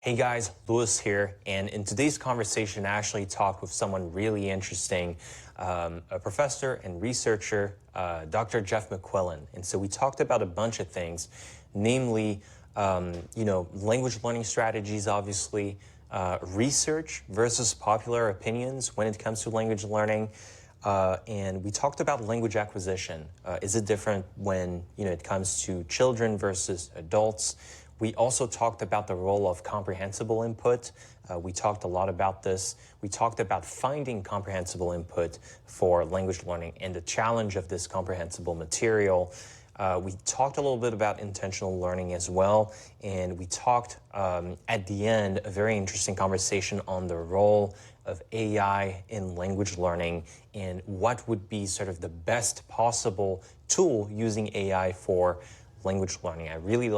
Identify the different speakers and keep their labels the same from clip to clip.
Speaker 1: Hey guys, Lewis here, and in today's conversation I actually talked with someone really interesting, a professor and researcher, Dr. Jeff McQuillan. And so we talked about a bunch of things, namely, language learning strategies, obviously, research versus popular opinions when it comes to language learning, and we talked about language acquisition. Is it different when it comes to children versus adults? We also talked about the role of comprehensible input. We talked a lot about this. We talked about finding comprehensible input for language learning and the challenge of this comprehensible material. We talked a little bit about intentional learning as well, and we talked at the end a very interesting conversation on the role of AI in language learning and what would be sort of the best possible tool using AI for language learning. I really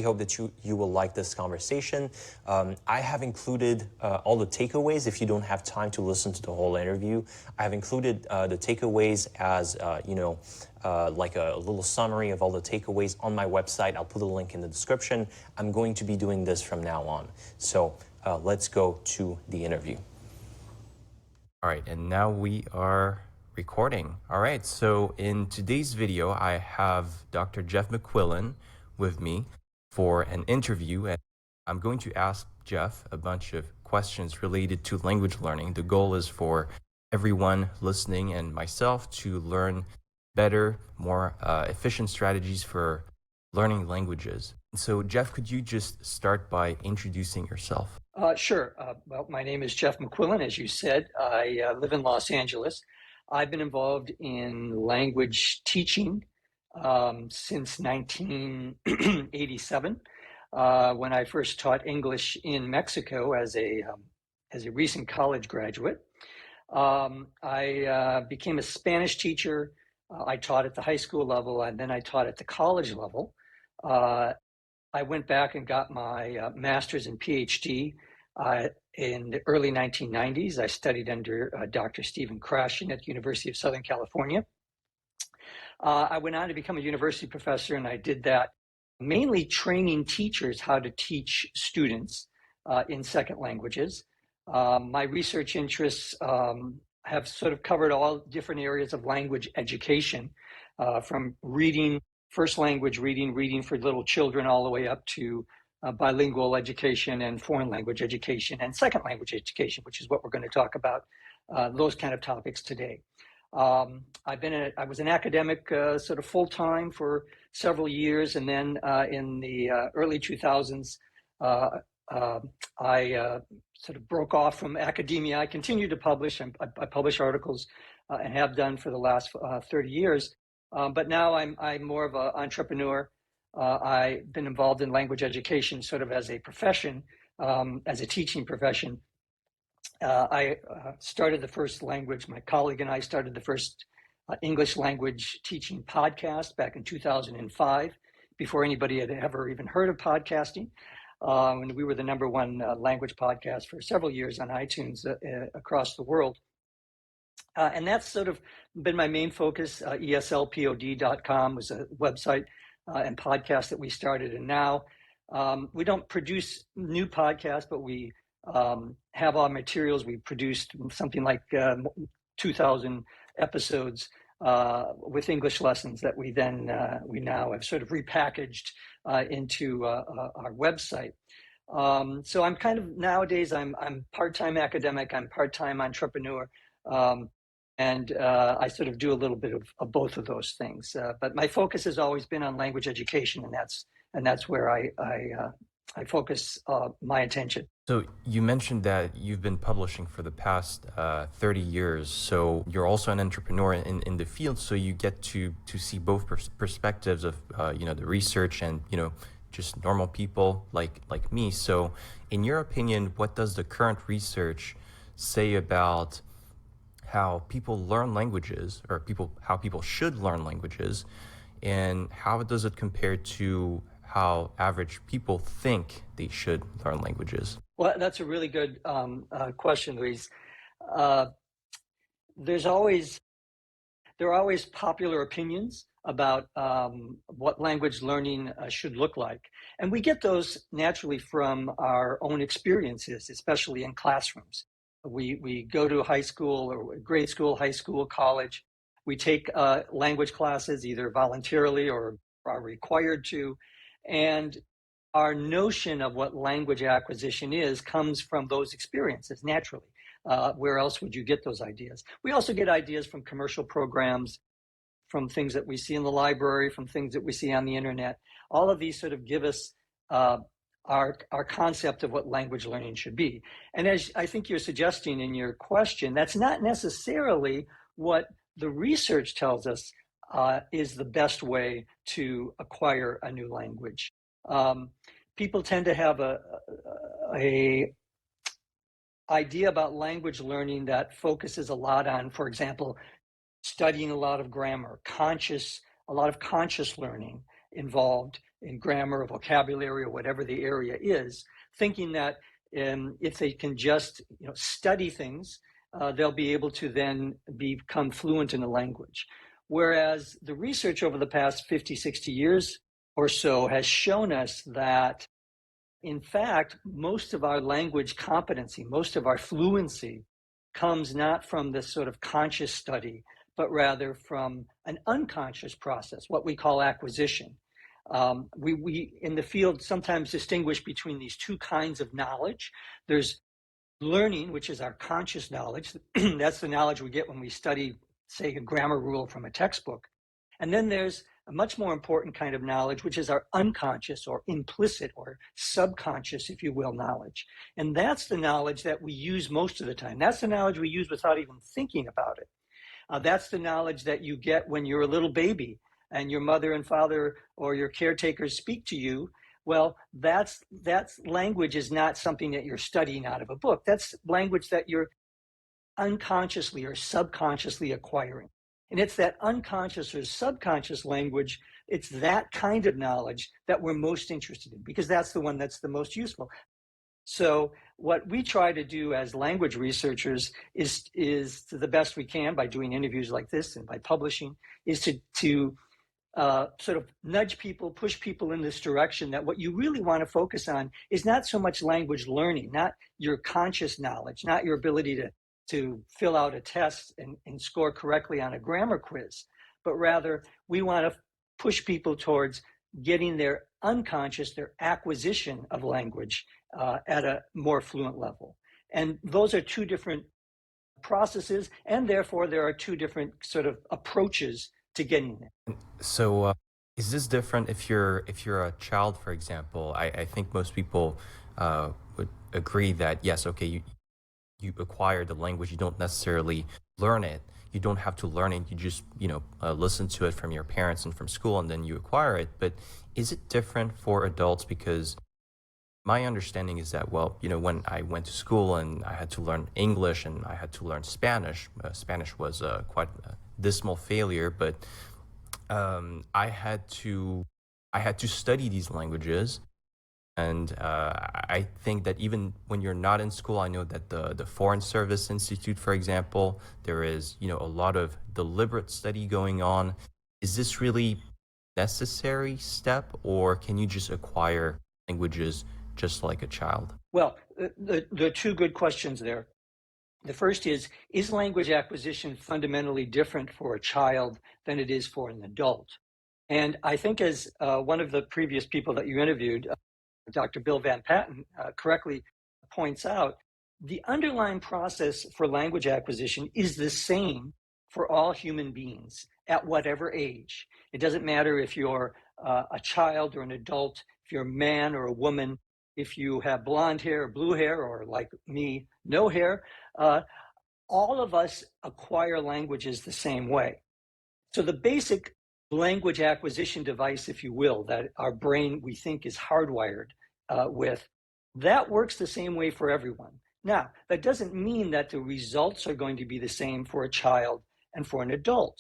Speaker 1: hope that you will like this conversation. I have included all the takeaways. If you don't have time to listen to the whole interview, I have included the takeaways as like a little summary of all the takeaways on my website. I'll put a link in the description. I'm going to be doing this from now on. So let's go to the interview. All right, and now we are recording. All right, so in today's video, I have Dr. Jeff McQuillan with me for an interview, and I'm going to ask Jeff a bunch of questions related to language learning. The goal is for everyone listening and myself to learn better, more efficient strategies for learning languages. So Jeff, could you just start by introducing yourself?
Speaker 2: Sure. Well, my name is Jeff McQuillan, as you said. I live in Los Angeles. I've been involved in language teaching since 1987, when I first taught English in Mexico as a recent college graduate. I became a Spanish teacher. I taught at the high school level, and then I taught at the college level. I went back and got my master's and PhD in the early 1990s. I studied under Dr. Stephen Krashen at the University of Southern California. I went on to become a university professor, and I did that mainly training teachers how to teach students in second languages. My research interests have sort of covered all different areas of language education, from reading, first language reading for little children, all the way up to bilingual education and foreign language education and second language education, which is what we're going to talk about, those kind of topics today. I was an academic sort of full-time for several years, and then in the early 2000s, I sort of broke off from academia. I continued to publish, and I publish articles and have done for the last 30 years. But now I'm more of an entrepreneur. I've been involved in language education sort of as a profession, as a teaching profession. I started the first language, my colleague and I started the first English language teaching podcast back in 2005, before anybody had ever even heard of podcasting. And we were the #1 language podcast for several years on iTunes across the world. And that's sort of been my main focus. ESLPOD.com was a website and podcast that we started. And now we don't produce new podcasts, but we have our materials. We produced something like 2,000 episodes with English lessons that we now have sort of repackaged into our website. So I'm kind of, nowadays, I'm part-time academic, I'm part-time entrepreneur. And I sort of do a little bit of both of those things. But my focus has always been on language education, and that's where I focus my attention.
Speaker 1: So you mentioned that you've been publishing for the past 30 years. So you're also an entrepreneur in the field. So you get to see both perspectives of the research and just normal people like me. So in your opinion, what does the current research say about how people learn languages, or how people should learn languages, and how does it compare to how average people think they should learn languages?
Speaker 2: Well, that's a really good question, Luis. There are always popular opinions about what language learning should look like. And we get those naturally from our own experiences, especially in classrooms. We go to high school or grade school, high school, college. We take language classes either voluntarily or are required to. And our notion of what language acquisition is comes from those experiences naturally. Where else would you get those ideas? We also get ideas from commercial programs, from things that we see in the library, from things that we see on the internet. All of these sort of give us our concept of what language learning should be. And as I think you're suggesting in your question, that's not necessarily what the research tells us is the best way to acquire a new language. People tend to have a idea about language learning that focuses a lot on, for example, studying a lot of grammar, a lot of conscious learning involved in grammar or vocabulary or whatever the area is, thinking that if they can just study things, they'll be able to then become fluent in a language. Whereas the research over the past 50, 60 years or so has shown us that, in fact, most of our language competency, most of our fluency comes not from this sort of conscious study, but rather from an unconscious process, what we call acquisition. We in the field sometimes distinguish between these two kinds of knowledge. There's learning, which is our conscious knowledge. That's the knowledge we get when we study, say, a grammar rule from a textbook. And then there's a much more important kind of knowledge, which is our unconscious or implicit or subconscious, if you will, knowledge. And that's the knowledge that we use most of the time. That's the knowledge we use without even thinking about it. That's the knowledge that you get when you're a little baby and your mother and father or your caretakers speak to you. Well, that's language is not something that you're studying out of a book. That's language that you're unconsciously or subconsciously acquiring. And it's that unconscious or subconscious language, it's that kind of knowledge that we're most interested in, because that's the one that's the most useful. So what we try to do as language researchers is to the best we can, by doing interviews like this and by publishing, is to sort of nudge people, push people in this direction, that what you really want to focus on is not so much language learning, not your conscious knowledge, not your ability to fill out a test and score correctly on a grammar quiz, but rather we want to push people towards getting their unconscious, their acquisition of language at a more fluent level. And those are two different processes, and therefore there are two different sort of approaches to getting there.
Speaker 1: So is this different if you're a child, for example? I think most people would agree that, yes, okay, you acquire the language, you don't necessarily learn it. You don't have to learn it. You just, listen to it from your parents and from school, and then you acquire it. But is it different for adults? Because my understanding is that, well, when I went to school and I had to learn English and I had to learn Spanish, Spanish was quite a dismal failure, but I had to study these languages. And I think that even when you're not in school, I know that the Foreign Service Institute, for example, there is, a lot of deliberate study going on. Is this really necessary step, or can you just acquire languages just like a child?
Speaker 2: Well, there are two good questions there. The first is language acquisition fundamentally different for a child than it is for an adult? And I think, as one of the previous people that you interviewed, Dr. Bill Van Patten, correctly points out, the underlying process for language acquisition is the same for all human beings at whatever age. It doesn't matter if you're a child or an adult, if you're a man or a woman, if you have blonde hair or blue hair, or like me, no hair. All of us acquire languages the same way. So the basic language acquisition device, if you will, that our brain, we think, is hardwired with, that works the same way for everyone. Now, that doesn't mean that the results are going to be the same for a child and for an adult.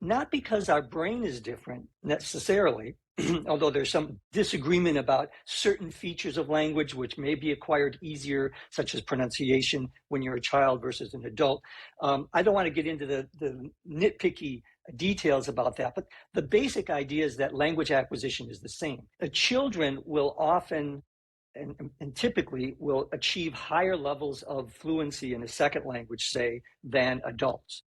Speaker 2: Not because our brain is different necessarily, although there's some disagreement about certain features of language which may be acquired easier, such as pronunciation when you're a child versus an adult. I don't want to get into the nitpicky details about that, but the basic idea is that language acquisition is the same. Children will often and typically will achieve higher levels of fluency in a second language, say, than adults.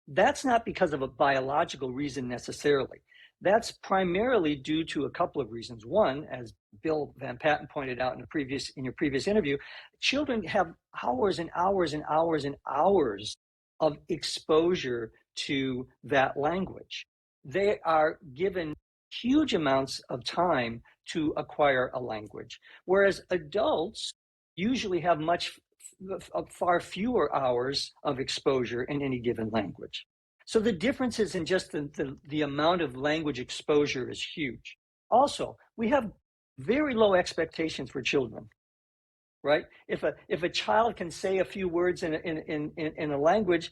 Speaker 2: That's not because of a biological reason necessarily. That's primarily due to a couple of reasons. One, as Bill Van Patten pointed out in your previous interview, children have hours and hours and hours and hours of exposure to that language. They are given huge amounts of time to acquire a language, whereas adults usually have far fewer hours of exposure in any given language. So the differences in just the amount of language exposure is huge. Also, we have very low expectations for children, right? If a child can say a few words in a language,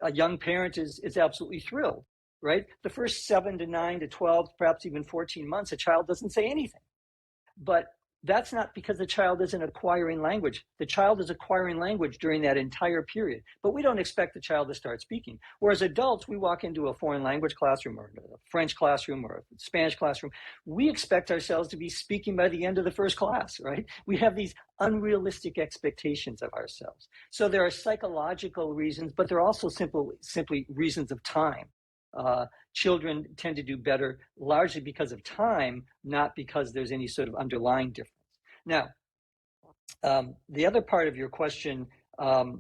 Speaker 2: a young parent is absolutely thrilled, right? The first 7 to 9 to 12, perhaps even 14 months, a child doesn't say anything. But that's not because the child isn't acquiring language. The child is acquiring language during that entire period, but we don't expect the child to start speaking. Whereas adults, we walk into a foreign language classroom or a French classroom or a Spanish classroom, we expect ourselves to be speaking by the end of the first class, right? We have these unrealistic expectations of ourselves. So there are psychological reasons, but there are also simply reasons of time. Children tend to do better largely because of time, not because there's any sort of underlying difference. Now, the other part of your question, I've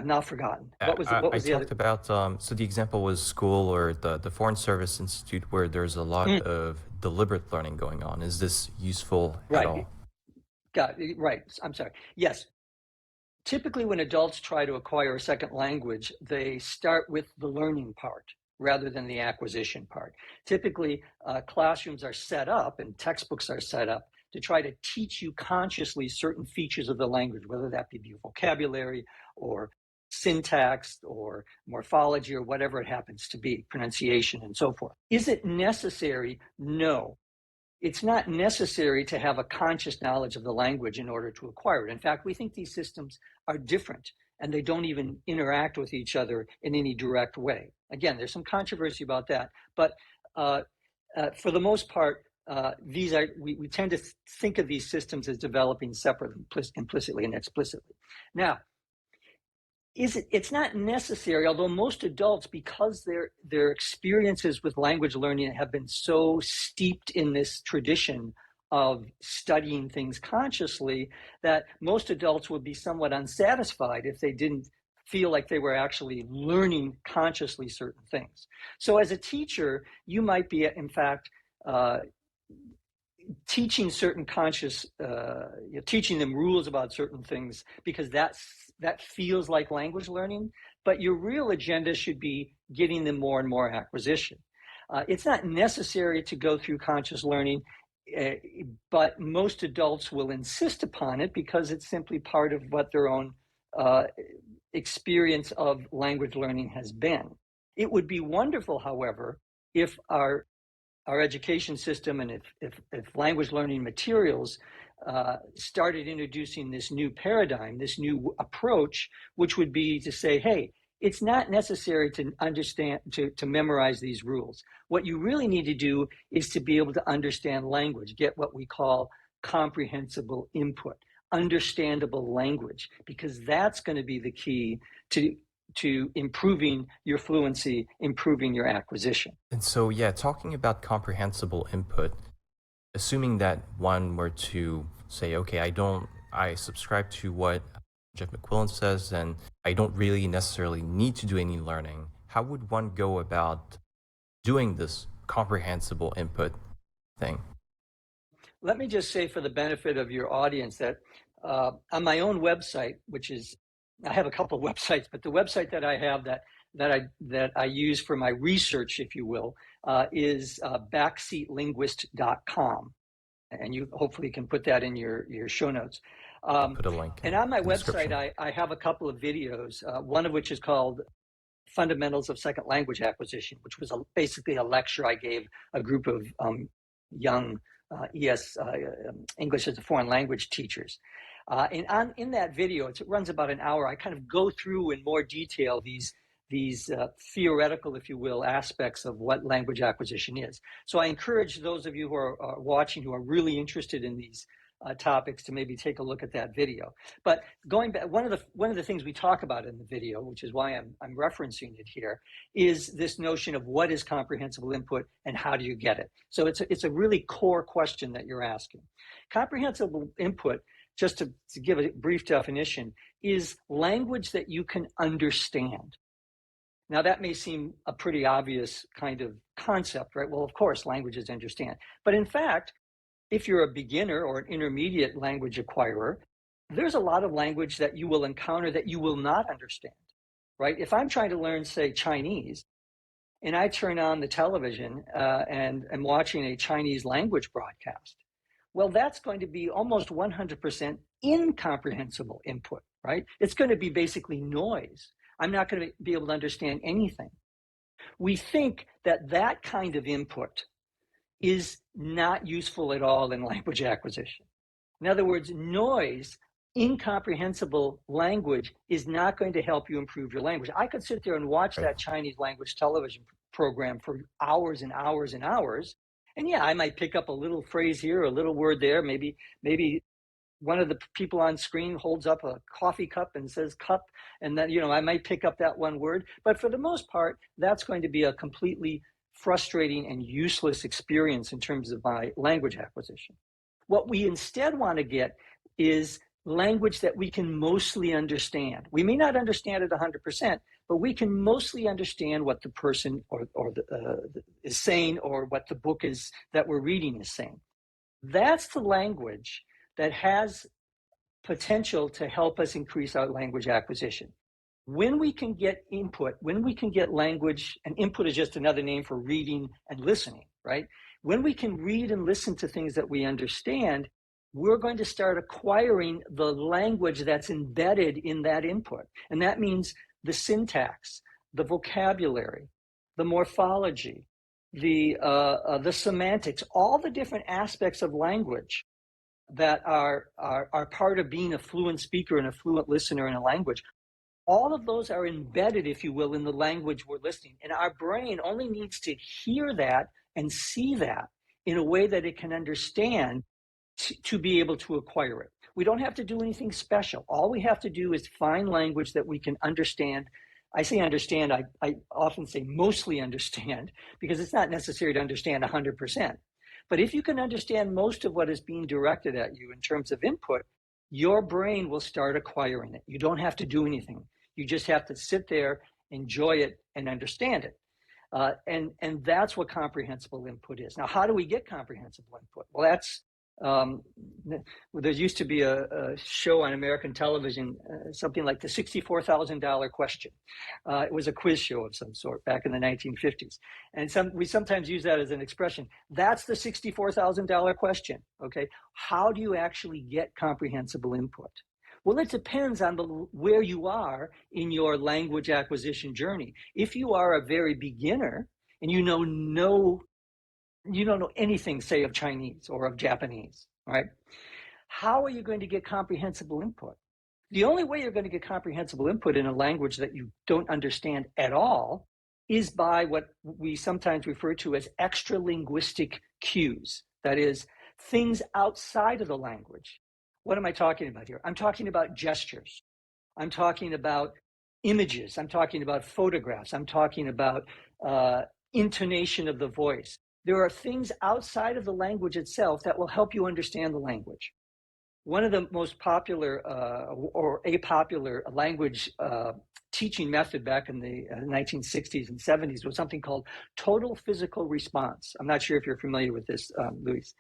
Speaker 2: now forgotten. What was the
Speaker 3: I
Speaker 2: other?
Speaker 3: talked about, so the example was school or the Foreign Service Institute where there's a lot of deliberate learning going on. Is this useful at all?
Speaker 2: Right. I'm sorry. Yes. Typically, when adults try to acquire a second language, they start with the learning part rather than the acquisition part. Typically, classrooms are set up and textbooks are set up to try to teach you consciously certain features of the language, whether that be vocabulary or syntax or morphology or whatever it happens to be, pronunciation and so forth. Is it necessary? No. It's not necessary to have a conscious knowledge of the language in order to acquire it. In fact, we think these systems are different and they don't even interact with each other in any direct way. Again, there's some controversy about that, but for the most part, we tend to think of these systems as developing separately, implicitly and explicitly. Now, it's not necessary, although most adults, because their experiences with language learning have been so steeped in this tradition of studying things consciously, that most adults would be somewhat unsatisfied if they didn't feel like they were actually learning consciously certain things. So as a teacher, you might be, in fact, teaching certain conscious, teaching them rules about certain things because that feels like language learning, but your real agenda should be getting them more and more acquisition. It's not necessary to go through conscious learning, but most adults will insist upon it because it's simply part of what their own experience of language learning has been. It would be wonderful, however, if our education system and if language learning materials started introducing this new paradigm, this new approach, which would be to say, hey, it's not necessary to understand, to memorize these rules. What you really need to do is to be able to understand language, get what we call comprehensible input, understandable language, because that's going to be the key to improving your fluency, improving your acquisition.
Speaker 3: And so, yeah, talking about comprehensible input, assuming that one were to say, okay, I subscribe to what Jeff McQuillan says, and I don't really necessarily need to do any learning, how would one go about doing this comprehensible input thing?
Speaker 2: Let me just say for the benefit of your audience that on my own website, which is, I have a couple of websites, but the website that I have that I use for my research, if you will, is backseatlinguist.com. And you hopefully can put that in your show notes.
Speaker 3: Put a link.
Speaker 2: And on my website, I have a couple of videos, one of which is called Fundamentals of Second Language Acquisition, which was basically a lecture I gave a group of young English as a foreign language teachers. And in that video, it runs about an hour, I kind of go through in more detail these these theoretical, if you will, aspects of what language acquisition is. So I encourage those of you who are watching who are really interested in these topics to maybe take a look at that video. But going back, one of the things we talk about in the video, which is why I'm referencing it here, is this notion of what is comprehensible input and how do you get it. So it's a really core question that you're asking. Comprehensible input, just to give a brief definition, is language that you can understand. Now that may seem a pretty obvious kind of concept, right? Well, of course, languages understand. But in fact, if you're a beginner or an intermediate language acquirer, there's a lot of language that you will encounter that you will not understand, right? If I'm trying to learn, say, Chinese, and I turn on the television and I'm watching a Chinese language broadcast, well, that's going to be almost 100% incomprehensible input, right? It's going to be basically noise. I'm not going to be able to understand anything. We think that that kind of input is not useful at all in language acquisition. In other words, noise, incomprehensible language is not going to help you improve your language. I could sit there and watch that Chinese language television program for hours and hours and hours. And yeah, I might pick up a little phrase here, a little word there. Maybe one of the people on screen holds up a coffee cup and says cup. And then, I might pick up that one word. But for the most part, that's going to be a completely frustrating and useless experience in terms of my language acquisition. What we instead want to get is language that we can mostly understand. We may not understand it 100%, but we can mostly understand what the person is saying, or what the book is that we're reading is saying. That's the language that has potential to help us increase our language acquisition. When we can get input, when we can get language, and input is just another name for reading and listening, right? When we can read and listen to things that we understand, we're going to start acquiring the language that's embedded in that input. And that means the syntax, the vocabulary, the morphology, the semantics, all the different aspects of language that are part of being a fluent speaker and a fluent listener in a language. All of those are embedded, if you will, in the language we're listening. And our brain only needs to hear that and see that in a way that it can understand to be able to acquire it. We don't have to do anything special. All we have to do is find language that we can understand. I say understand, I often say mostly understand, because it's not necessary to understand 100%. But if you can understand most of what is being directed at you in terms of input, your brain will start acquiring it. You don't have to do anything. You just have to sit there, enjoy it, and understand it. And that's what comprehensible input is. Now, how do we get comprehensible input? Well, that's there used to be a show on American television, something like the $64,000 question. It was a quiz show of some sort back in the 1950s. And we sometimes use that as an expression. That's the $64,000 question, okay? How do you actually get comprehensible input? Well, it depends on where you are in your language acquisition journey. If you are a very beginner and you don't know anything, say, of Chinese or of Japanese, right? How are you going to get comprehensible input? The only way you're going to get comprehensible input in a language that you don't understand at all is by what we sometimes refer to as extra-linguistic cues. That is, things outside of the language. What am I talking about here? I'm talking about gestures. I'm talking about images. I'm talking about photographs. I'm talking about intonation of the voice. There are things outside of the language itself that will help you understand the language. One of the most popular or apopular language teaching method back in the 1960s and 70s was something called total physical response. I'm not sure if you're familiar with this, Luis.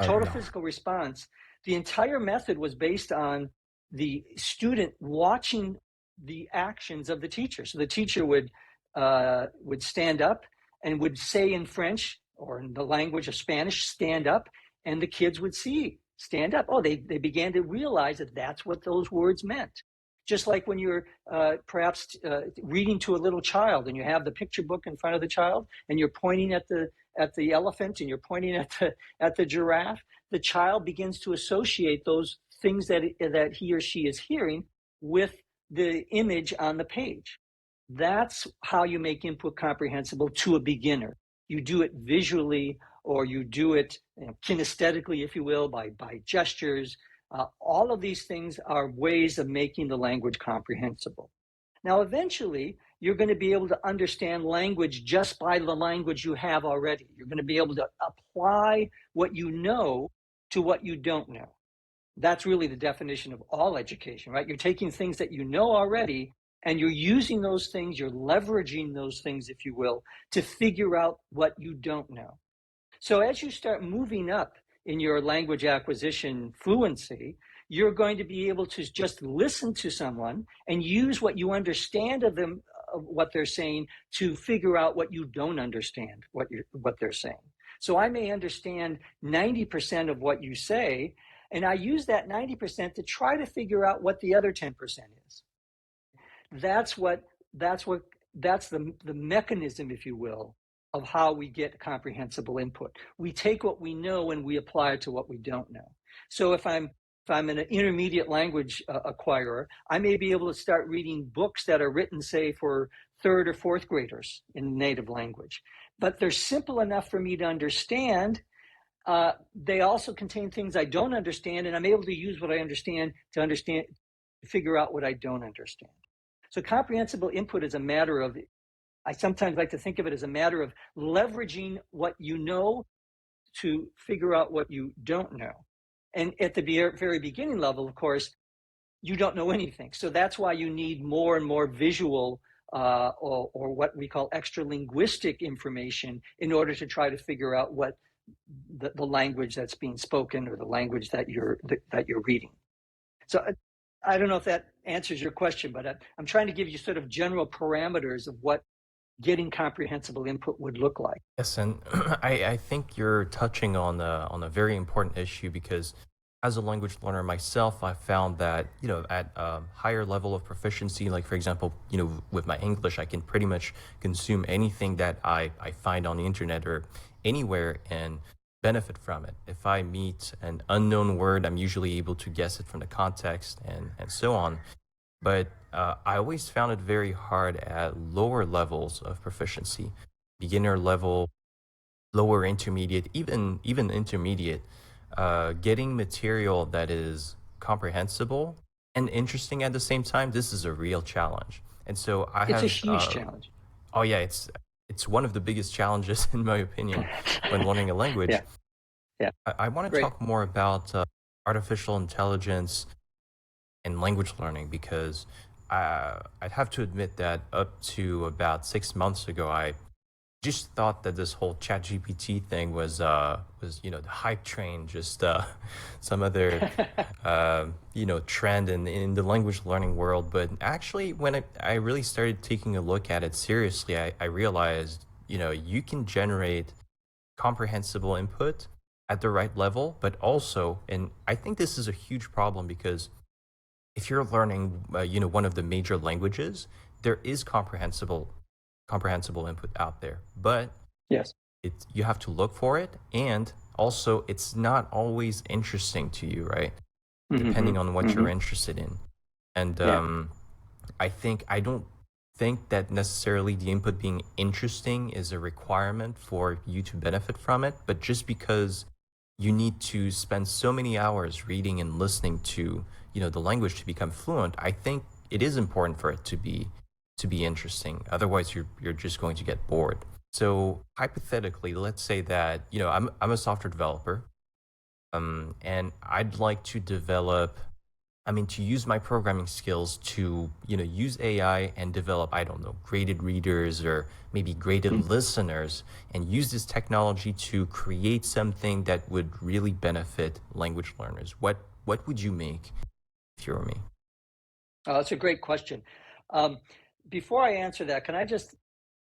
Speaker 2: Total physical response. The entire method was based on the student watching the actions of the teacher. So the teacher would stand up and would say in French, or in the language of Spanish, stand up, and the kids would see, stand up. Oh, they began to realize that that's what those words meant. Just like when you're perhaps reading to a little child and you have the picture book in front of the child and you're pointing at the elephant and you're pointing at the giraffe, the child begins to associate those things that he or she is hearing with the image on the page. That's how you make input comprehensible to a beginner. You do it visually, or you do it kinesthetically, if you will, by gestures. All of these things are ways of making the language comprehensible. Now, eventually, you're going to be able to understand language just by the language you have already. You're going to be able to apply what you know to what you don't know. That's really the definition of all education, right? You're taking things that you know already, and you're using those things, you're leveraging those things, if you will, to figure out what you don't know. So as you start moving up in your language acquisition fluency, you're going to be able to just listen to someone and use what you understand of them, of what they're saying, to figure out what you don't understand, what they're saying. So I may understand 90% of what you say, and I use that 90% to try to figure out what the other 10% is. That's the mechanism, if you will, of how we get comprehensible input. We take what we know and we apply it to what we don't know. So if I'm an intermediate language acquirer, I may be able to start reading books that are written, say, for third or fourth graders in native language, but they're simple enough for me to understand. They also contain things I don't understand, and I'm able to use what I understand to figure out what I don't understand. So comprehensible input is a matter of, I sometimes like to think of it as a matter of leveraging what you know to figure out what you don't know. And at the very beginning level, of course, you don't know anything. So that's why you need more and more visual or what we call extra linguistic information in order to try to figure out what the language that's being spoken or the language that you're reading. So I don't know if that answers your question, but I'm trying to give you sort of general parameters of what getting comprehensible input would look like.
Speaker 3: Yes, and I think you're touching on a very important issue, because as a language learner myself, I found that, at a higher level of proficiency, like for example, with my English, I can pretty much consume anything that I find on the internet or anywhere and benefit from it. If I meet an unknown word, I'm usually able to guess it from the context and so on. But I always found it very hard at lower levels of proficiency, beginner level, lower intermediate, even intermediate, getting material that is comprehensible and interesting at the same time. This is a real challenge. And so
Speaker 2: It's a huge challenge.
Speaker 3: Oh yeah, it's one of the biggest challenges in my opinion when learning a language.
Speaker 2: Yeah.
Speaker 3: I want to
Speaker 2: Great.
Speaker 3: talk more about artificial intelligence and language learning, because I'd have to admit that up to about 6 months ago, I just thought that this whole ChatGPT thing was the hype train, just some other trend in the language learning world. But actually, when I really started taking a look at it seriously, I realized you can generate comprehensible input at the right level, but also, and I think this is a huge problem, because if you're learning, one of the major languages, there is comprehensible input out there, but
Speaker 2: Yes,
Speaker 3: you have to look for it, and also it's not always interesting to you, right? Depending on what you're interested in, and I don't think that necessarily the input being interesting is a requirement for you to benefit from it, but just because you need to spend so many hours reading and listening to the language to become fluent, I think it is important for it to be interesting. Otherwise, you're just going to get bored. So hypothetically, let's say that I'm a software developer, and I'd like to to use my programming skills to use AI and develop, I don't know, graded readers or maybe graded listeners, and use this technology to create something that would really benefit language learners. What would you make if you were me?
Speaker 2: that's a great question. Before I answer that, can I just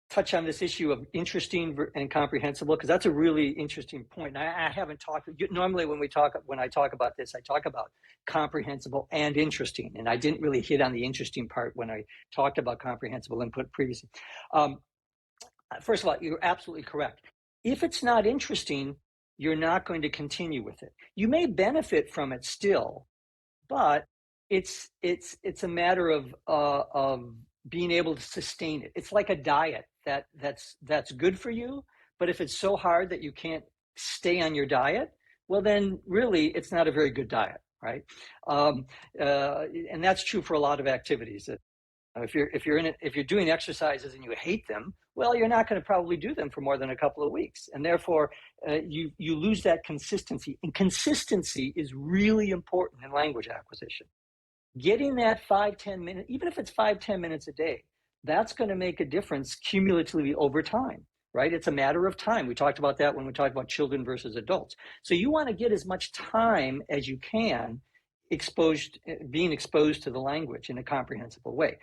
Speaker 2: touch on this issue of interesting and comprehensible, because that's a really interesting point. I haven't talked normally when I talk about this, I talk about comprehensible and interesting, and I didn't really hit on the interesting part when I talked about comprehensible input previously. First of all, you're absolutely correct. If it's not interesting, you're not going to continue with it. You may benefit from it still, but it's a matter of being able to sustain it. It's like a diet that's good for you, but if it's so hard that you can't stay on your diet, well, then really it's not a very good diet, right? And that's true for a lot of activities. If you're doing exercises and you hate them, well, you're not going to probably do them for more than a couple of weeks, and therefore you lose that consistency. And consistency is really important in language acquisition. Getting that 5-10 minutes, even if it's 5-10 minutes a day, that's going to make a difference cumulatively over time, right? It's a matter of time. We talked about that when we talked about children versus adults. So you want to get as much time as you can being exposed to the language in a comprehensible way.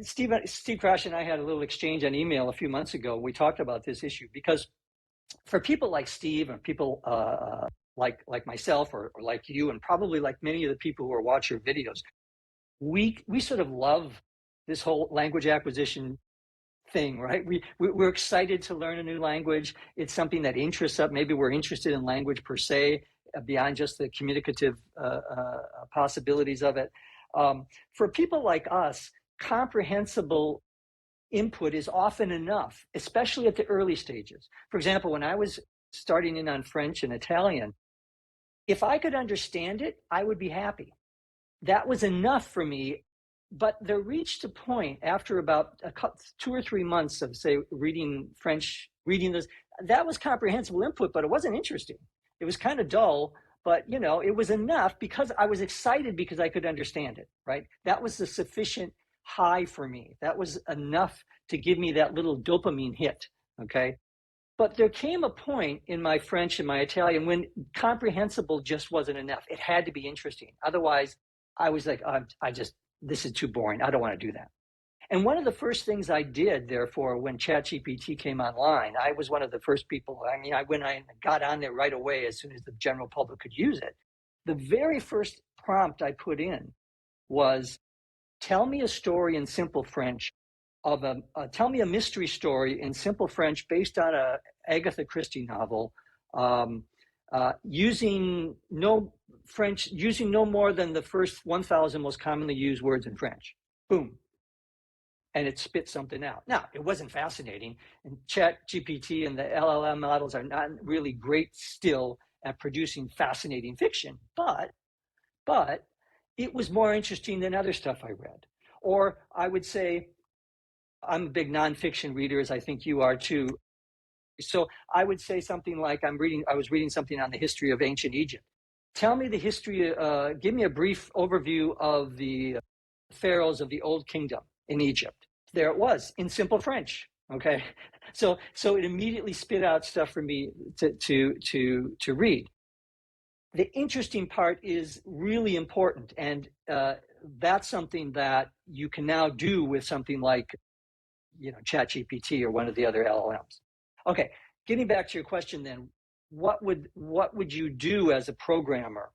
Speaker 2: Steve Crash and I had a little exchange on email a few months ago. We talked about this issue because for people like Steve and people like myself or like you, and probably like many of the people who watch your videos, we sort of love this whole language acquisition thing, right? We're excited to learn a new language. It's something that interests us. Maybe we're interested in language per se, beyond just the communicative possibilities of it. For people like us, comprehensible input is often enough, especially at the early stages. For example, when I was starting in on French and Italian, if I could understand it, I would be happy. That was enough for me. But there reached a point after about 2 or 3 months of, say, reading French, reading this, that was comprehensible input, but it wasn't interesting. It was kind of dull, but it was enough because I was excited because I could understand it, right? That was the sufficient high for me. That was enough to give me that little dopamine hit, okay? But there came a point in my French and my Italian when comprehensible just wasn't enough. It had to be interesting. Otherwise, I was like, this is too boring. I don't want to do that. And one of the first things I did, therefore, when ChatGPT came online, I was one of the first people. I went and got on there right away as soon as the general public could use it. The very first prompt I put in was, tell me a story in simple French tell me a mystery story in simple French based on a Agatha Christie novel, using no more than the first 1,000 most commonly used words in French. Boom. And it spit something out. Now, it wasn't fascinating, and ChatGPT and the LLM models are not really great still at producing fascinating fiction, but it was more interesting than other stuff I read. Or I would say, I'm a big nonfiction reader, as I think you are too. So I would say something like, I was reading something on the history of ancient Egypt. Tell me the history, give me a brief overview of the pharaohs of the Old Kingdom in Egypt. There it was, in simple French, okay? So it immediately spit out stuff for me to read. The interesting part is really important, and that's something that you can now do with something like ChatGPT or one of the other LLMs. Okay, getting back to your question then, what would you do as a programmer?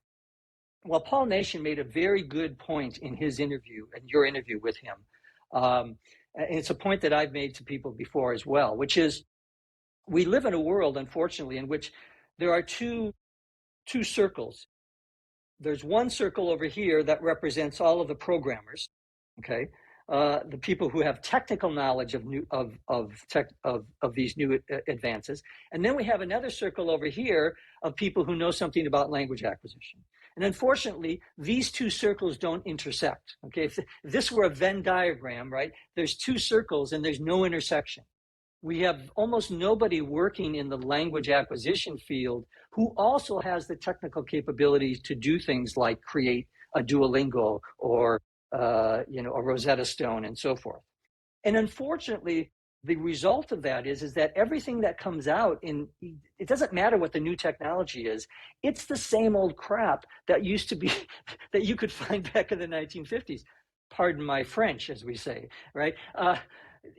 Speaker 2: Well, Paul Nation made a very good point in his interview and your interview with him. And it's a point that I've made to people before as well, which is we live in a world, unfortunately, in which there are two circles. There's one circle over here that represents all of the programmers, okay? The people who have technical knowledge of these new advances, and then we have another circle over here of people who know something about language acquisition. And unfortunately, these two circles don't intersect. Okay, if this were a Venn diagram, right? There's two circles and there's no intersection. We have almost nobody working in the language acquisition field who also has the technical capabilities to do things like create a Duolingo or a Rosetta Stone and so forth. And unfortunately, the result of that is that everything that comes out it doesn't matter what the new technology is, it's the same old crap that used to be, that you could find back in the 1950s. Pardon my French, as we say, right?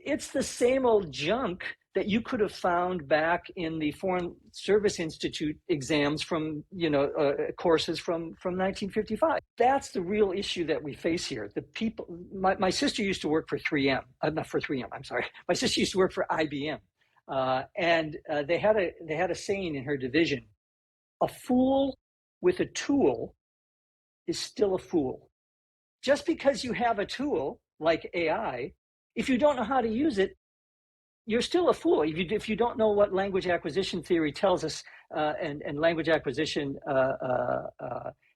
Speaker 2: It's the same old junk that you could have found back in the Foreign Service Institute exams from, courses from 1955. That's the real issue that we face here. The people, my sister used to work for 3M, not for 3M, I'm sorry. My sister used to work for IBM. And they had a saying in her division, a fool with a tool is still a fool. Just because you have a tool like AI, if you don't know how to use it, you're still a fool. If you don't know what language acquisition theory tells us, and language acquisition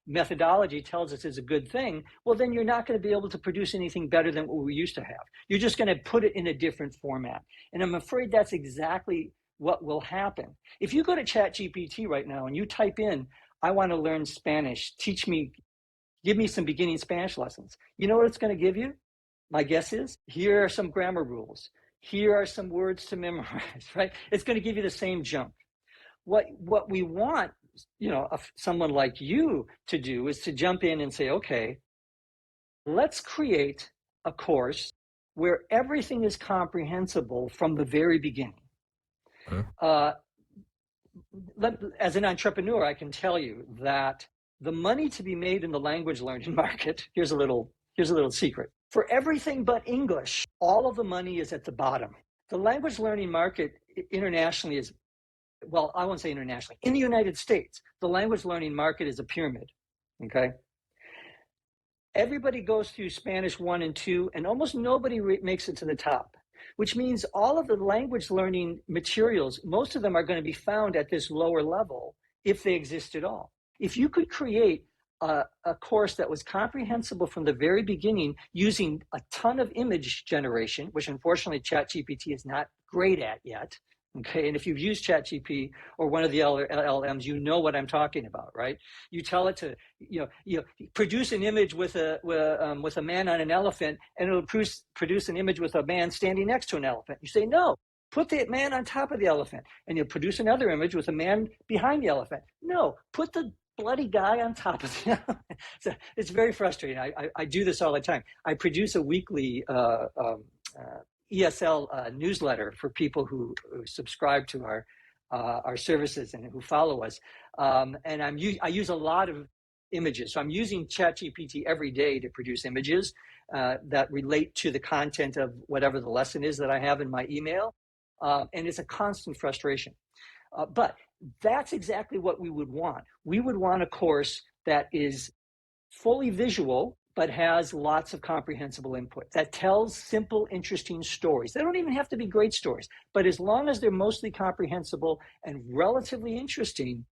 Speaker 2: methodology tells us is a good thing, well, then you're not going to be able to produce anything better than what we used to have. You're just going to put it in a different format. And I'm afraid that's exactly what will happen. If you go to ChatGPT right now and you type in, I want to learn Spanish, give me some beginning Spanish lessons. You know what it's going to give you? My guess is, here are some grammar rules. Here are some words to memorize, right? It's going to give you the same junk. What we want, someone like you to do is to jump in and say, okay, let's create a course where everything is comprehensible from the very beginning. As an entrepreneur, I can tell you that the money to be made in the language learning market, here's a little secret. For everything but English, all of the money is at the bottom. The language learning market internationally is, well, I won't say internationally. In the United States, the language learning market is a pyramid, okay? Everybody goes through Spanish 1 and 2, and almost nobody makes it to the top, which means all of the language learning materials, most of them are going to be found at this lower level if they exist at all. If you could create a course that was comprehensible from the very beginning using a ton of image generation, which unfortunately ChatGPT is not great at yet, okay? And if you've used ChatGPT or one of the LLMs, you know what I'm talking about, right? You tell it to, produce an image with a man on an elephant, and it'll produce an image with a man standing next to an elephant. You say, no, put the man on top of the elephant, and you'll produce another image with a man behind the elephant. No, put the bloody guy on top of the elephant. So it's very frustrating. I do this all the time. I produce a weekly ESL newsletter for people who subscribe to our services and who follow us. And I use a lot of images. So I'm using ChatGPT every day to produce images that relate to the content of whatever the lesson is that I have in my email. And it's a constant frustration. But that's exactly what we would want. We would want a course that is fully visual, but has lots of comprehensible input, that tells simple, interesting stories. They don't even have to be great stories, but as long as they're mostly comprehensible and relatively interesting,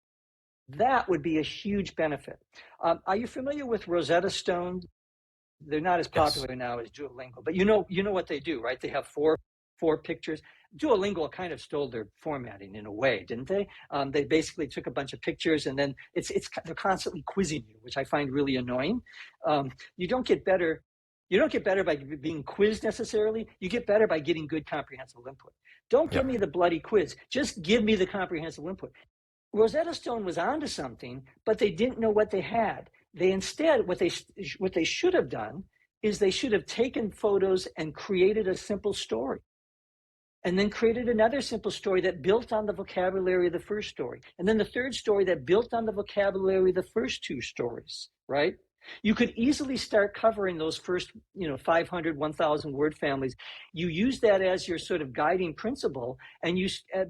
Speaker 2: that would be a huge benefit. Are you familiar with Rosetta Stone? They're not as popular now as Duolingo, but you know what they do, right? They have four pictures. Duolingo kind of stole their formatting in a way, didn't they? They basically took a bunch of pictures, and then they're constantly quizzing you, which I find really annoying. You don't get better by being quizzed necessarily. You get better by getting good comprehensible input. Don't give me the bloody quiz. Just give me the comprehensible input. Rosetta Stone was onto something, but they didn't know what they had. They instead, what they should have done is they should have taken photos and created a simple story, and then created another simple story that built on the vocabulary of the first story, and then the third story that built on the vocabulary of the first two stories, right? You could easily start covering those first, 500, 1,000 word families. You use that as your sort of guiding principle,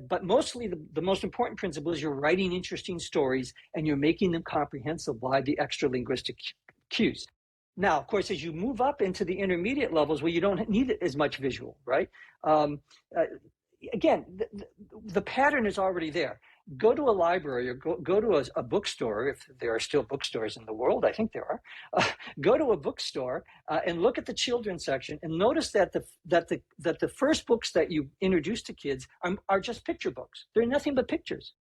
Speaker 2: but mostly the most important principle is you're writing interesting stories and you're making them comprehensible by the extra linguistic cues. Now, of course, as you move up into the intermediate levels where you don't need as much visual, right? Again, the pattern is already there. Go to a library or go to a bookstore, if there are still bookstores in the world. I think there are. Go to a bookstore and look at the children's section and notice that the first books that you introduce to kids are just picture books. They're nothing but pictures.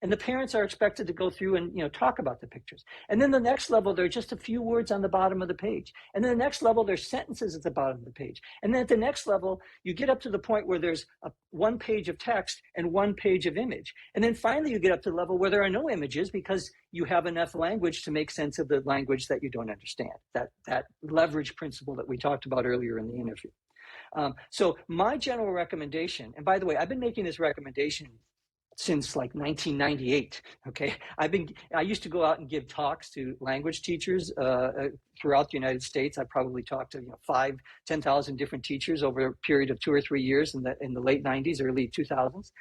Speaker 2: And the parents are expected to go through and talk about the pictures. And then the next level, there are just a few words on the bottom of the page. And then the next level, there's sentences at the bottom of the page. And then at the next level, you get up to the point where there's one page of text and one page of image. And then finally, you get up to the level where there are no images because you have enough language to make sense of the language that you don't understand. That leverage principle that we talked about earlier in the interview. So my general recommendation, and by the way, I've been making this recommendation since like 1998. Okay, I used to go out and give talks to language teachers throughout the United States. I probably talked to 10,000 different teachers over a period of 2 or 3 years in the late 90s, early 2000s,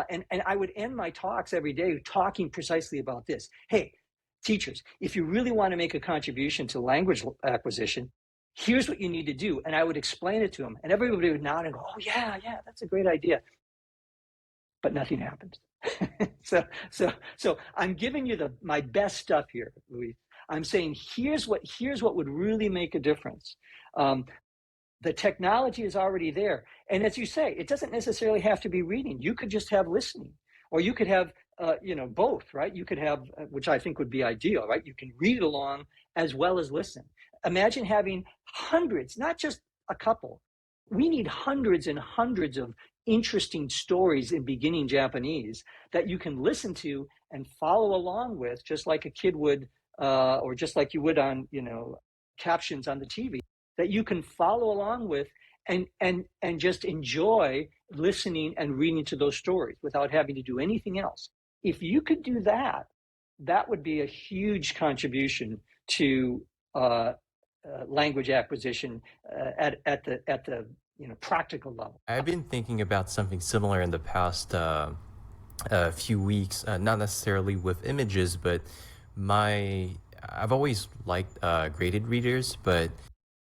Speaker 2: and I would end my talks every day talking precisely about this. Hey, teachers, if you really want to make a contribution to language acquisition, here's what you need to do. And I would explain it to them, and everybody would nod and go, oh, yeah, that's a great idea. But nothing happens. so I'm giving you my best stuff here, Louis. I'm saying here's what would really make a difference. The technology is already there, and as you say, it doesn't necessarily have to be reading. You could just have listening, or you could have both, right? You could have, which I think would be ideal, right? You can read along as well as listen. Imagine having hundreds, not just a couple. We need hundreds and hundreds of interesting stories in beginning Japanese that you can listen to and follow along with, just like a kid would, or just like you would on, captions on the TV, that you can follow along with and just enjoy listening and reading to those stories without having to do anything else. If you could do that, that would be a huge contribution to language acquisition at the practical level.
Speaker 3: I've been thinking about something similar in the past few weeks, not necessarily with images, but I've always liked graded readers, but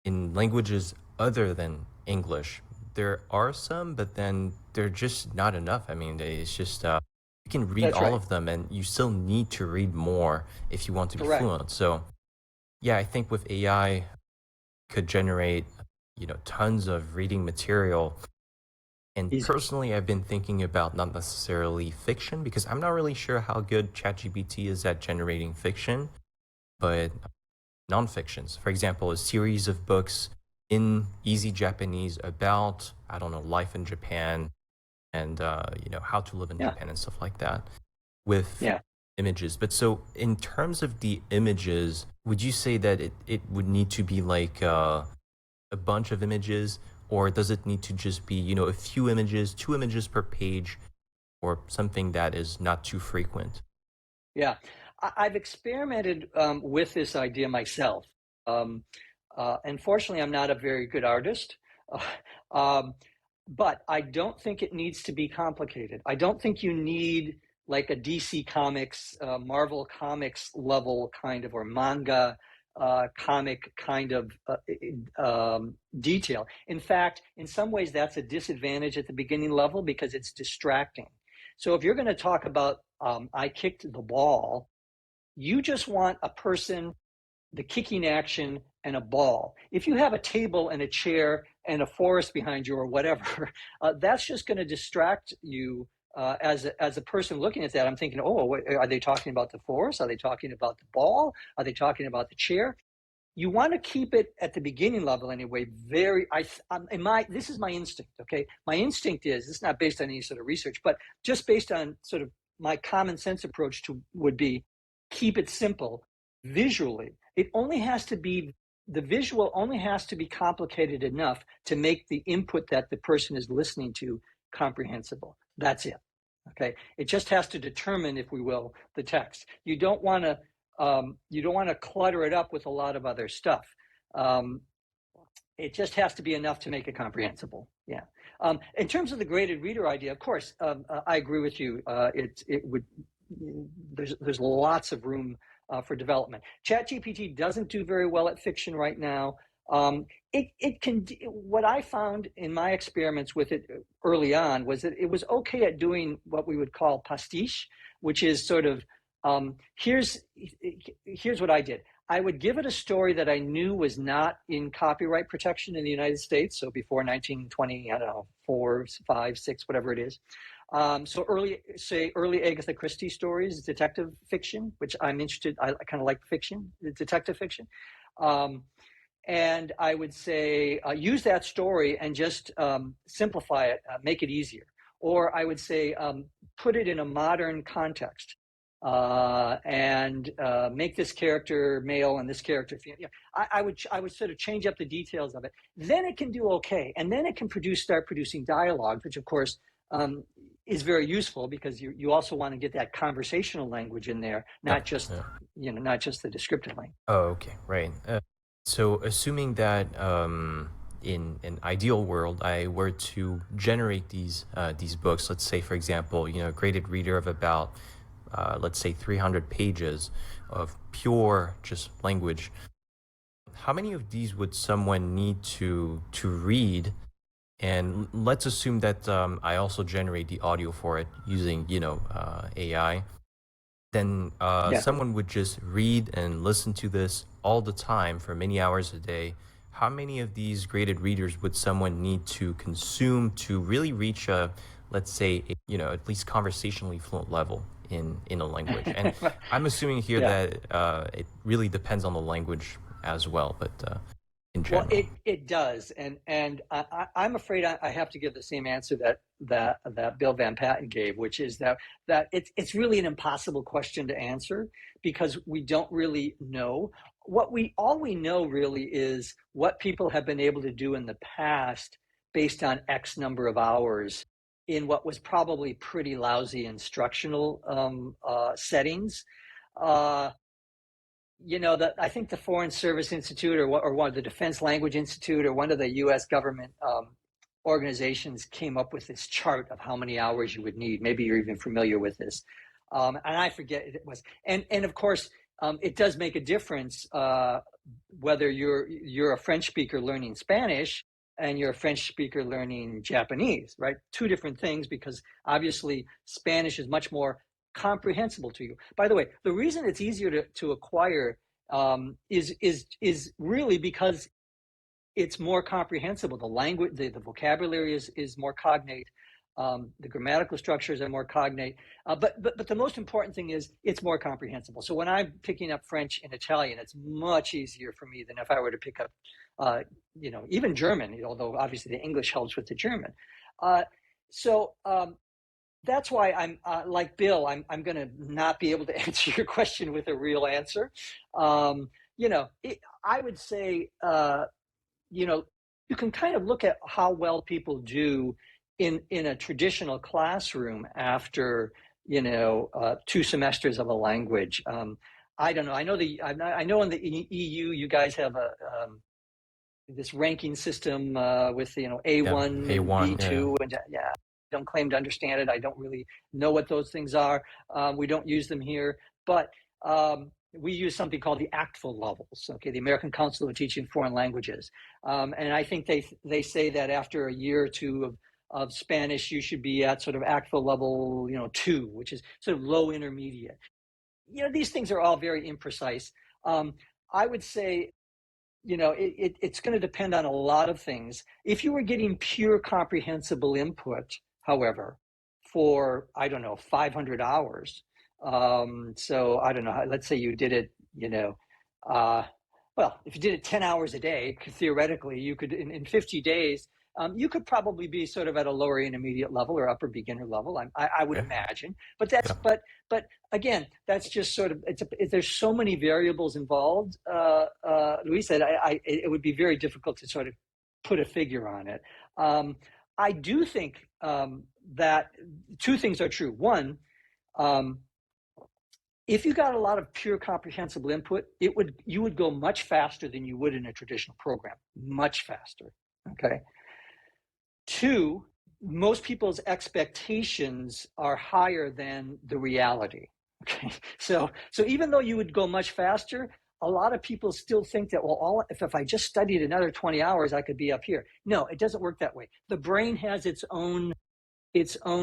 Speaker 3: in languages other than English, there are some, but then they're just not enough. I mean, it's just you can read
Speaker 2: That's
Speaker 3: all
Speaker 2: right.
Speaker 3: of them, and you still need to read more if you want to be
Speaker 2: Correct.
Speaker 3: fluent. So, yeah, I think with AI could generate, tons of reading material. And
Speaker 2: Easy.
Speaker 3: personally, I've been thinking about not necessarily fiction, because I'm not really sure how good ChatGPT is at generating fiction, but nonfictions. For example, a series of books in easy Japanese about, I don't know, life in Japan and, how to live in
Speaker 2: Yeah.
Speaker 3: Japan and stuff like that with
Speaker 2: Yeah.
Speaker 3: images. But so in terms of the images, would you say that it would need to be like a bunch of images, or does it need to just be, a few images, 2 images per page, or something that is not too frequent?
Speaker 2: Yeah, I've experimented with this idea myself. Unfortunately, I'm not a very good artist, but I don't think it needs to be complicated. I don't think you need like a DC Comics, Marvel Comics level kind of, or manga comic kind of detail. In fact, in some ways, that's a disadvantage at the beginning level because it's distracting. So if you're going to talk about I kicked the ball, you just want a person, the kicking action, and a ball. If you have a table and a chair and a forest behind you or whatever, that's just going to distract you as a person looking at that. I'm thinking, oh, are they talking about the forest? Are they talking about the ball? Are they talking about the chair? You want to keep it at the beginning level anyway. This is my instinct. Okay, my instinct is, it's not based on any sort of research, but just based on sort of my common sense approach would be keep it simple visually. The visual only has to be complicated enough to make the input that the person is listening to comprehensible. That's it. Okay, it just has to determine, if we will, the text. You don't want to clutter it up with a lot of other stuff. It just has to be enough to make it comprehensible. Yeah. In terms of the graded reader idea, of course, I agree with you. There's lots of room for development. ChatGPT doesn't do very well at fiction right now. What I found in my experiments with it early on was that it was okay at doing what we would call pastiche, which is sort of, here's what I did. I would give it a story that I knew was not in copyright protection in the United States. So before 1920, I don't know, 4, 5, 6, whatever it is. So early Agatha Christie stories, detective fiction, which I'm interested. I kind of like fiction, detective fiction. And I would say, use that story and just simplify it, make it easier. Or I would say, put it in a modern context and make this character male and this character female. I would sort of change up the details of it. Then it can do okay. And then it can start producing dialogue, which of course is very useful because you also want to get that conversational language in there, not just the descriptive language.
Speaker 3: Oh, okay, right. So assuming that in an ideal world, I were to generate these books, let's say, for example, a graded reader of about, let's say, 300 pages of pure just language. how many of these would someone need to read? And let's assume that I also generate the audio for it using, AI. Then
Speaker 2: Yeah.
Speaker 3: someone would just read and listen to this all the time for many hours a day. How many of these graded readers would someone need to consume to really reach a, let's say, at least conversationally fluent level in a language? And I'm assuming here
Speaker 2: Yeah.
Speaker 3: that it really depends on the language as well, but in general.
Speaker 2: Well, it does, and I'm afraid I have to give the same answer that Bill Van Patten gave, which is that it's really an impossible question to answer because we don't really know. All we know really is what people have been able to do in the past based on X number of hours in what was probably pretty lousy instructional settings. I think the Foreign Service Institute or one of the Defense Language Institute or one of the U.S. government organizations came up with this chart of how many hours you would need. Maybe you're even familiar with this, and I forget it was. And of course, it does make a difference whether you're a French speaker learning Spanish and you're a French speaker learning Japanese, right? Two different things, because obviously Spanish is much more comprehensible to you. By the way, the reason it's easier to acquire is really because it's more comprehensible. The language, the vocabulary is more cognate. The grammatical structures are more cognate. But the most important thing is it's more comprehensible. So when I'm picking up French and Italian, it's much easier for me than if I were to pick up, even German, although obviously the English helps with the German. That's why I'm like Bill. I'm going to not be able to answer your question with a real answer. I would say, you can kind of look at how well people do in a traditional classroom after 2 semesters of a language. I don't know. I know in the EU you guys have this ranking system with A1,
Speaker 3: A1,
Speaker 2: B2, and yeah. Don't claim to understand it. I don't really know what those things are. We don't use them here, but we use something called the ACTFL levels. Okay, the American Council of Teaching Foreign Languages, and I think they say that after a year or two of Spanish, you should be at sort of ACTFL level 2, which is sort of low intermediate. These things are all very imprecise. I would say, it's going to depend on a lot of things. If you were getting pure comprehensible input, however, for, 500 hours. So I don't know, let's say you did it, if you did it 10 hours a day, theoretically, you could, in 50 days, you could probably be sort of at a lower intermediate level or upper beginner level, I would imagine. But that's, but again, that's just sort of, there's so many variables involved, Luis, that it would be very difficult to sort of put a figure on it. I do think that 2 things are true. One, if you got a lot of pure comprehensible input, you would go much faster than you would in a traditional program, much faster. Okay. 2, most people's expectations are higher than the reality. Okay, so even though you would go much faster, a lot of people still think that, well, if I just studied another 20 hours, I could be up here. No, it doesn't work that way. The brain has its own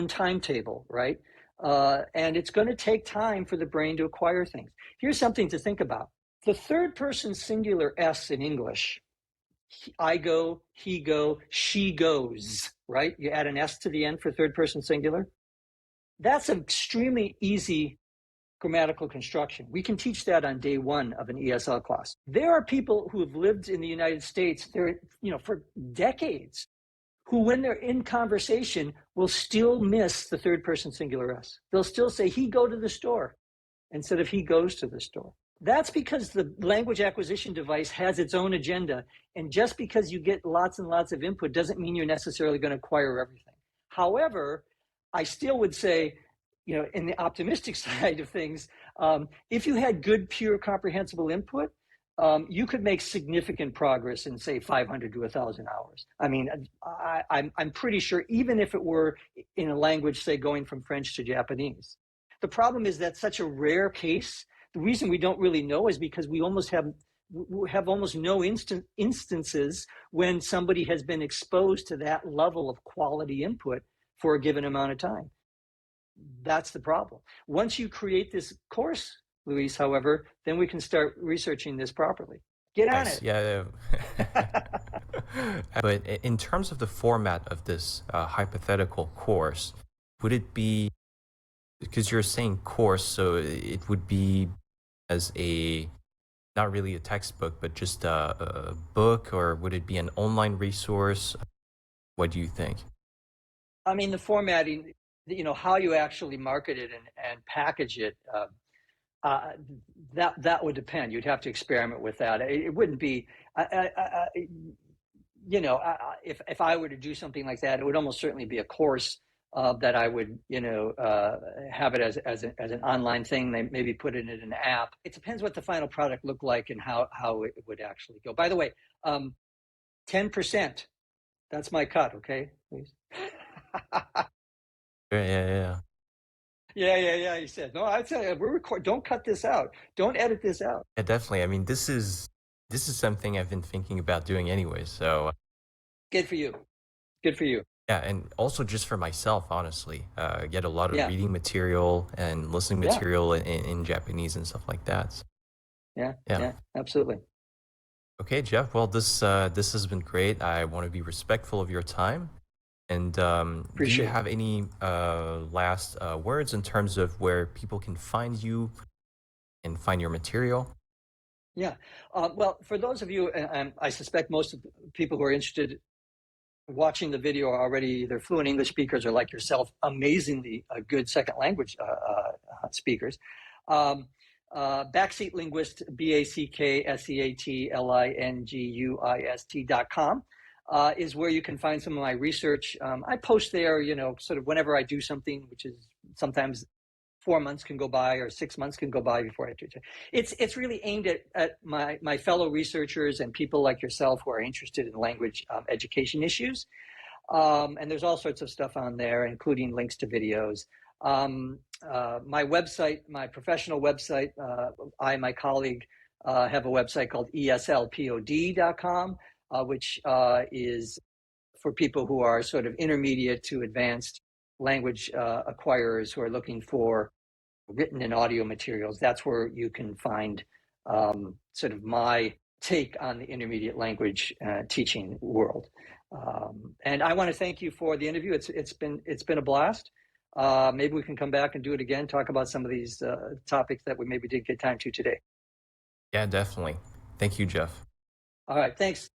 Speaker 2: timetable, right? And it's going to take time for the brain to acquire things. Here's something to think about. The third person singular S in English, I go, he go, she goes, right? You add an S to the end for third person singular. That's an extremely easy grammatical construction. We can teach that on day 1 of an ESL class. There are people who have lived in the United States for decades who, when they're in conversation, will still miss the third person singular S. They'll still say, he go to the store instead of he goes to the store. That's because the language acquisition device has its own agenda. And just because you get lots and lots of input doesn't mean you're necessarily going to acquire everything. However, I still would say, in the optimistic side of things, if you had good, pure, comprehensible input, you could make significant progress in, say, 500 to 1,000 hours. I mean, I'm pretty sure, even if it were in a language, say, going from French to Japanese. The problem is that's such a rare case. The reason we don't really know is because we almost have have almost no instances when somebody has been exposed to that level of quality input for a given amount of time. That's the problem. Once you create this course, Luis, however, then we can start researching this properly. Get on it.
Speaker 3: Yeah. But in terms of the format of this hypothetical course, would it be, because you're saying course, so it would be as a, not really a textbook, but just a book, or would it be an online resource? What do you think?
Speaker 2: I mean, the formatting, how you actually market it and package it, that would depend. You'd have to experiment with that. It wouldn't be, if I were to do something like that, it would almost certainly be a course that I would, have it as an online thing. They maybe put it in an app. It depends what the final product looked like and how it would actually go. By the way, 10%. That's my cut. Okay, please.
Speaker 3: Yeah.
Speaker 2: Yeah. He said, no, I tell you, we're recording. Don't cut this out. Don't edit this out.
Speaker 3: Yeah, definitely. I mean, this is something I've been thinking about doing anyway. So
Speaker 2: Good for you. Good for you.
Speaker 3: yeah, and also just for myself, honestly, get a lot of
Speaker 2: Yeah.
Speaker 3: reading material and listening
Speaker 2: Yeah.
Speaker 3: material in Japanese and stuff like that. So,
Speaker 2: Yeah, absolutely.
Speaker 3: okay, Jeff. Well, this has been great. I want to be respectful of your time. And do you
Speaker 2: Appreciate it.
Speaker 3: have any last words in terms of where people can find you and find your material?
Speaker 2: Yeah. Well, for those of you, and I suspect most of the people who are interested watching the video are already either fluent English speakers or, like yourself, amazingly good second language speakers. Backseat Linguist, BACKSEATLINGUIST.com is where you can find some of my research. I post there, sort of whenever I do something, which is sometimes 4 months can go by or 6 months can go by before I do it. It's really aimed at my fellow researchers and people like yourself who are interested in language education issues. And there's all sorts of stuff on there, including links to videos. My website, my professional website, I and my colleague have a website called eslpod.com, which is for people who are sort of intermediate to advanced language acquirers who are looking for written and audio materials. That's where you can find sort of my take on the intermediate language teaching world. And I want to thank you for the interview. It's been a blast. Maybe we can come back and do it again, talk about some of these topics that we maybe didn't get time to today.
Speaker 3: Yeah, definitely. Thank you, Jeff.
Speaker 2: All right, thanks.